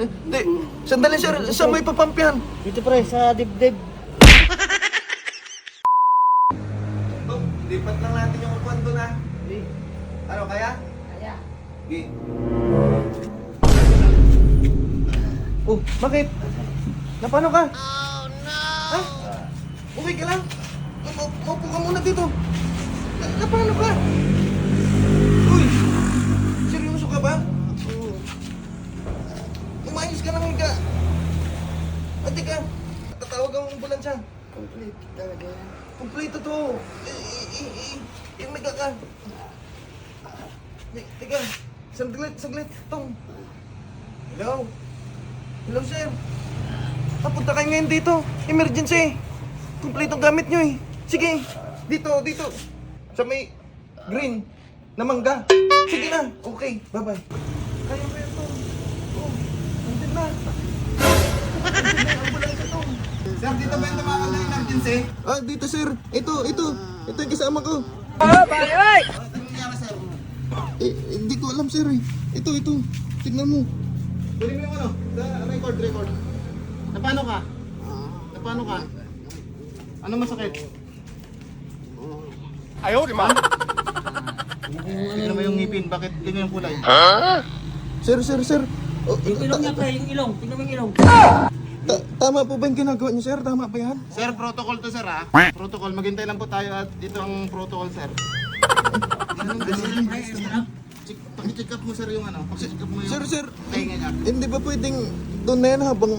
Hindi, sandali sir, saan may papump yan? Dito pre, sa dibdib. Lipat lang natin yung upuan doon ha. Ano, kaya? Kaya. Sige. Oh, bakit? Napano ka? Oh no! Ha? Okay ka lang? Maupo ka muna dito. Napano ka? Uy! Seryoso ka ba? Oo. Umayos ka lang ka. Ate ka. Tatawag ang ambulansya. Complete talaga yan. Kompleto to. Imig ka. Teka, saglit. Tong. Hello? Hello, sir. Punta kayo ngayon dito. Emergency. Kompleto gamit nyo eh. Sige, dito. Sa may green na mangga. Sige na. Okay, bye-bye. Kaya to. Oh, nandun na. Nandun na, ambulansya to. Sir, dito ba yung tumakal na emergency? Dito sir. Ito yung kasama ko. Ano nangyari, sir? Hindi ko alam sir eh. Ito. Tignan mo. Kunin mo yung ano, sa record. Napano ka? Ano masakit? Ayaw, di ba? Tignan mo yung ngipin, bakit ganyan yung kulay? Sir. Oh, Yung ilong niya pre, yung ilong. Tingnan mo yung ilong. Tama po ba yung ginagawa niyo sir? Tama ba yan? Sir, protocol to sir ha? Protocol, maghintay lang po tayo at dito ang protocol sir. Paki-check up mo sir yung ano, paki-check up mo yung Sir. tenga niya. Hindi ba pwedeng doon na yan habang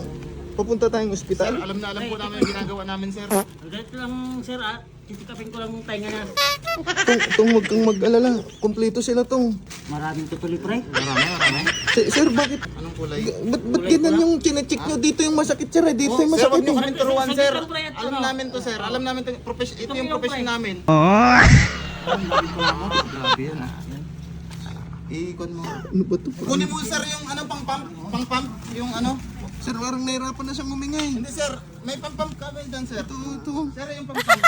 papunta tayong Sir, ospital? alam po namin yung ginagawa namin sir. Ganito lang sir titikapin ko lang yung tainga niya. Tong huwag kang mag-alala. Kompleto sila tong. Maraming tutuli pre. Marami. Sir, bakit? Anong kulay? Ba't ganyan yung chinecheck nyo? Dito yung masakit sir eh. Dito yung Sir, masakit huwag niyo eh. kami turuan sir. Saglit lang, pre, at Alam ano? namin to sir. Alam namin to. Ito yung profession namin. Grabe yan ah. Iikon mo. Ano ba ito? Kunin mo sir yung ano pang-pump, yung ano. Sir, parang nahirapan na siyang humingay. Hindi sir, may pang-pump ka ba dyan sir? Ito. Sir, yung pang-pump.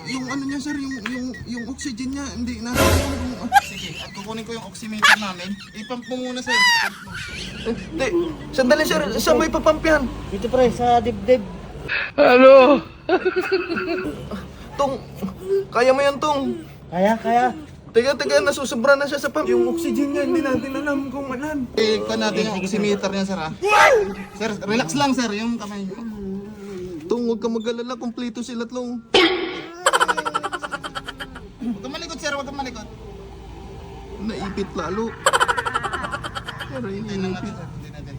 Yung ano niya sir, yung oxygen niya, hindi na. Sige, at kukunin ko yung oximeter namin. I-pump mo muna sir. Hindi, sandali sir, saan may papump yan? Dito pre, sa dibdib. Tong, kaya mo yan tong. Kaya. Teka, nasusobra na siya sa pump. Yung oxygen niya, hindi natin alam kung anan. I-con natin yung oximeter niya sir ha. Sir, relax lang sir, yung kamay niyo. Tong, huwag ka mag-alala, kompleto sila tong. Huwag kang malikot sir, huwag kang malikot. Naipit lalo. Pero Hintayin lang natin sir, hintayin natin.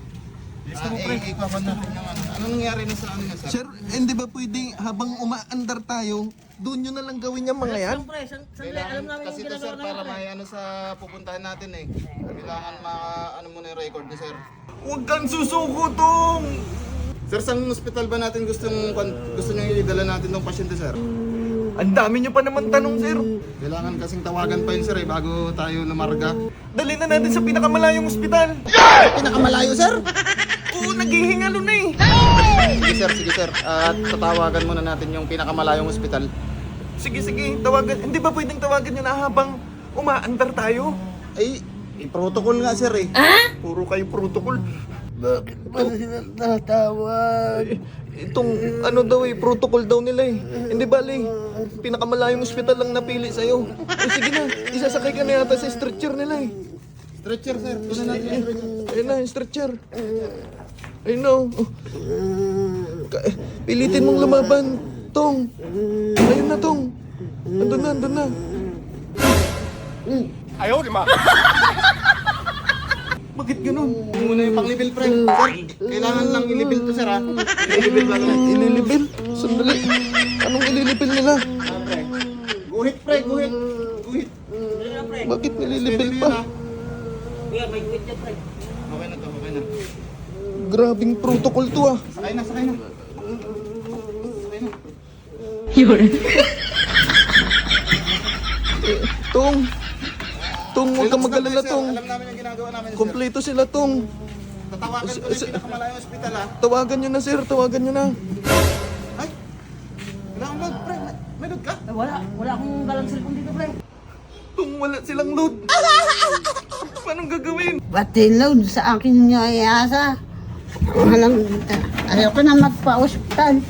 I-con natin yung ano. Anong nangyari na sa ano niya sir? Sir, hindi ba pwedeng habang umaandar tayo, doon nyo na lang gawin yung mga yan? Pre, sandali, alam namin Kasi yung to sir, ginagawa para namin. may ano sa pupuntahan natin eh. Kailangan ano muna yung record niya sir. Huwag kang susuko, Tong! Sir, saan hospital ba natin gusto nyo idala natin tong pasyente sir? Ang dami nyo pa naman tanong, sir. Kailangan kasing tawagan pa yun sir eh, bago tayo lumarga. Dali na natin sa pinakamalayong ospital. Pinakamalayo sir? Oo, naghihingalo na eh. Sige sir. At tatawagan muna natin yung pinakamalayong ospital. Sige, tawagan. Hindi ba pwedeng tawagan nyo na habang umaandar tayo? Ay, protocol nga sir eh. Puro kayo protocol. Bakit ba sila tatawag? Itong ano daw eh, protocol daw nila eh. Hindi bali, pinakamalayong ospital lang napili sa'yo. Sige na, isasakay ka na yata sa stretcher nila eh. Stretcher sir, kunan natin yung stretcher. Ayun na, yung stretcher. Ayun na. Pilitin mong lumaban, Tong. Ayun na, Tong. Andun na. Ayaw, di ba? Bakit ganun? Muna yung pang-level pre. Sir, kailangan lang i-level to sir ha. I-level ba lang? Ililibil? Sandali. Anong ililibil nila? Pre. Guhit pre, guhit. Bakit nililibil Steady pa? yun, ha? Kuya, may quit yan pre. Okay na to, okay na. Grabing protocol to ah. Sakay na. Sakay na. Tong, huwag kang mag-alala, Sir, Tong. alam namin yung ginagawa namin sir. Kompleto sila, Tong. Tatawagan ko yung pinakamalayong ospital ha. Tawagan nyo na, sir. Tawagan nyo na. Ay! Kailangan load pre. May load ka? Wala akong dalang cellphone dito pre. Tong, wala silang load. Paano gagawin? Pati load sa akin niyo ay asa. Walang, ayoko na magpa-hospital.